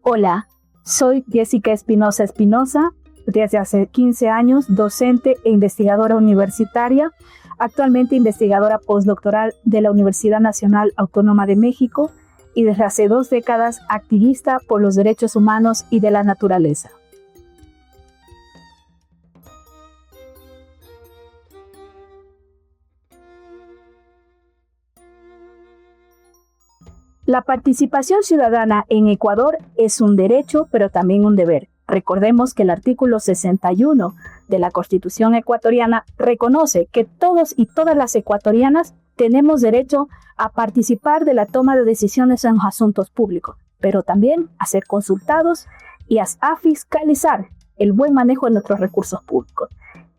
Hola, soy Jessica Espinosa Espinosa, desde hace 15 años docente e investigadora universitaria, actualmente investigadora postdoctoral de la Universidad Nacional Autónoma de México y desde hace 2 décadas activista por los derechos humanos y de la naturaleza. La participación ciudadana en Ecuador es un derecho, pero también un deber. Recordemos que el artículo 61 de la Constitución ecuatoriana reconoce que todos y todas las ecuatorianas tenemos derecho a participar de la toma de decisiones en los asuntos públicos, pero también a ser consultados y a fiscalizar el buen manejo de nuestros recursos públicos.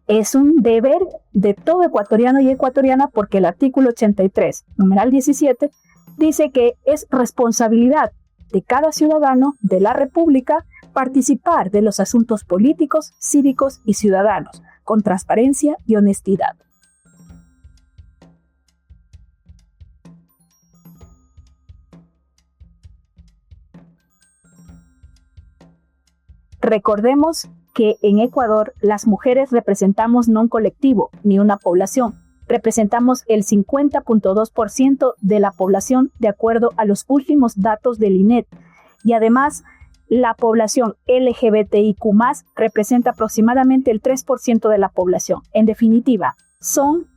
Es un deber de todo ecuatoriano y ecuatoriana porque el artículo 83, numeral 17, dice que es responsabilidad de cada ciudadano de la República participar de los asuntos políticos, cívicos y ciudadanos con transparencia y honestidad. Recordemos que en Ecuador las mujeres representamos no un colectivo ni una población. Representamos el 50.2% de la población de acuerdo a los últimos datos del INET. Y además, la población LGBTIQ+, representa aproximadamente el 3% de la población. En definitiva, son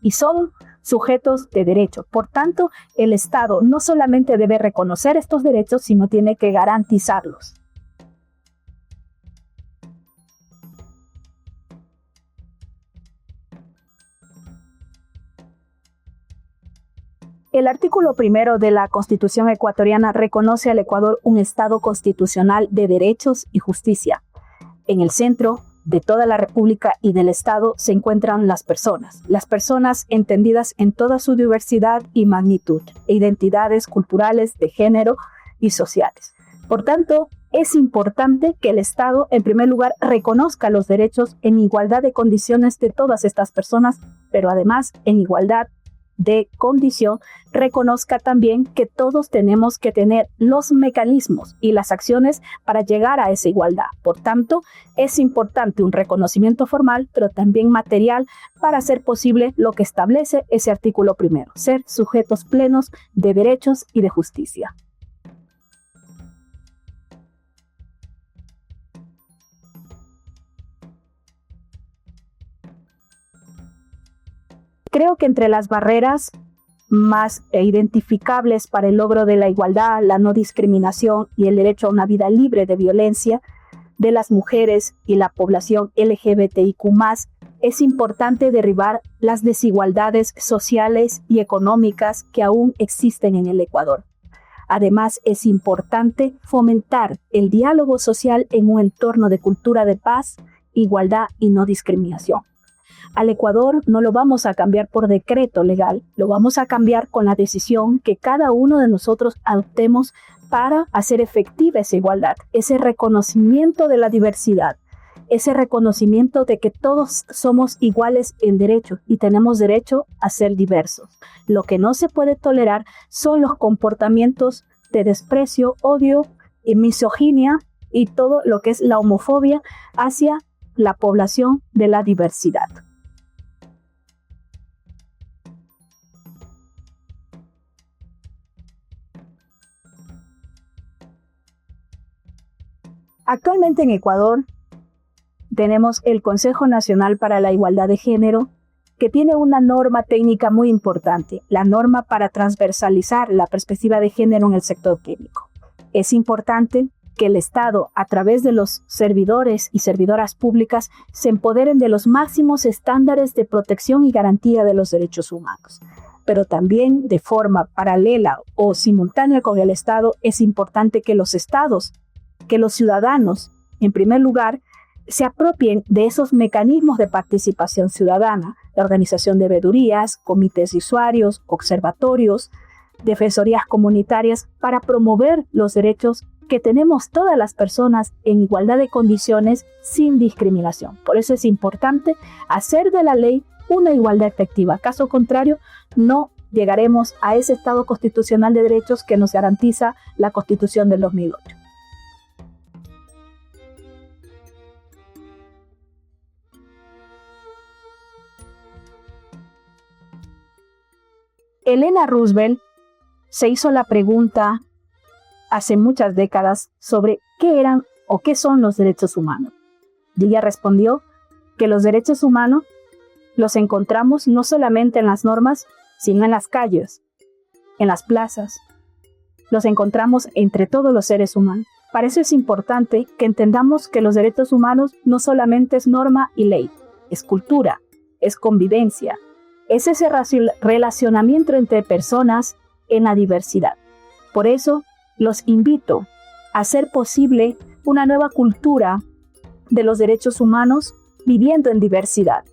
sujetos de derecho. Por tanto, el Estado no solamente debe reconocer estos derechos, sino tiene que garantizarlos. El artículo 1 de la Constitución ecuatoriana reconoce al Ecuador un Estado constitucional de derechos y justicia. En el centro de toda la República y del Estado se encuentran las personas entendidas en toda su diversidad y magnitud, e identidades culturales, de género y sociales. Por tanto, es importante que el Estado, en primer lugar, reconozca los derechos en igualdad de condiciones de todas estas personas, pero además en igualdad de condición, reconozca también que todos tenemos que tener los mecanismos y las acciones para llegar a esa igualdad. Por tanto, es importante un reconocimiento formal, pero también material para hacer posible lo que establece ese artículo 1, ser sujetos plenos de derechos y de justicia. Creo que entre las barreras más identificables para el logro de la igualdad, la no discriminación y el derecho a una vida libre de violencia de las mujeres y la población LGBTIQ+, es importante derribar las desigualdades sociales y económicas que aún existen en el Ecuador. Además, es importante fomentar el diálogo social en un entorno de cultura de paz, igualdad y no discriminación. Al Ecuador no lo vamos a cambiar por decreto legal, lo vamos a cambiar con la decisión que cada uno de nosotros adoptemos para hacer efectiva esa igualdad, ese reconocimiento de la diversidad, ese reconocimiento de que todos somos iguales en derecho y tenemos derecho a ser diversos. Lo que no se puede tolerar son los comportamientos de desprecio, odio y misoginia y todo lo que es la homofobia hacia la población de la diversidad. Actualmente en Ecuador tenemos el Consejo Nacional para la Igualdad de Género, que tiene una norma técnica muy importante, la norma para transversalizar la perspectiva de género en el sector público. Es importante que el Estado, a través de los servidores y servidoras públicas, se empoderen de los máximos estándares de protección y garantía de los derechos humanos. Pero también de forma paralela o simultánea con el Estado, es importante que los estados, que los ciudadanos, en primer lugar, se apropien de esos mecanismos de participación ciudadana, la organización de veedurías, comités de usuarios, observatorios, defensorías comunitarias, para promover los derechos que tenemos todas las personas en igualdad de condiciones sin discriminación. Por eso es importante hacer de la ley una igualdad efectiva. Caso contrario, no llegaremos a ese Estado constitucional de derechos que nos garantiza la Constitución del 2008. Elena Roosevelt se hizo la pregunta hace muchas décadas sobre qué eran o qué son los derechos humanos. Y ella respondió que los derechos humanos los encontramos no solamente en las normas, sino en las calles, en las plazas. Los encontramos entre todos los seres humanos. Para eso es importante que entendamos que los derechos humanos no solamente es norma y ley, es cultura, es convivencia, es ese relacionamiento entre personas en la diversidad. Por eso los invito a hacer posible una nueva cultura de los derechos humanos viviendo en diversidad,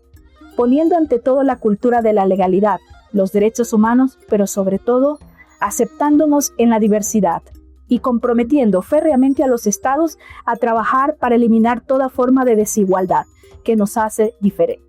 poniendo ante todo la cultura de la legalidad, los derechos humanos, pero sobre todo aceptándonos en la diversidad y comprometiendo férreamente a los estados a trabajar para eliminar toda forma de desigualdad que nos hace diferentes.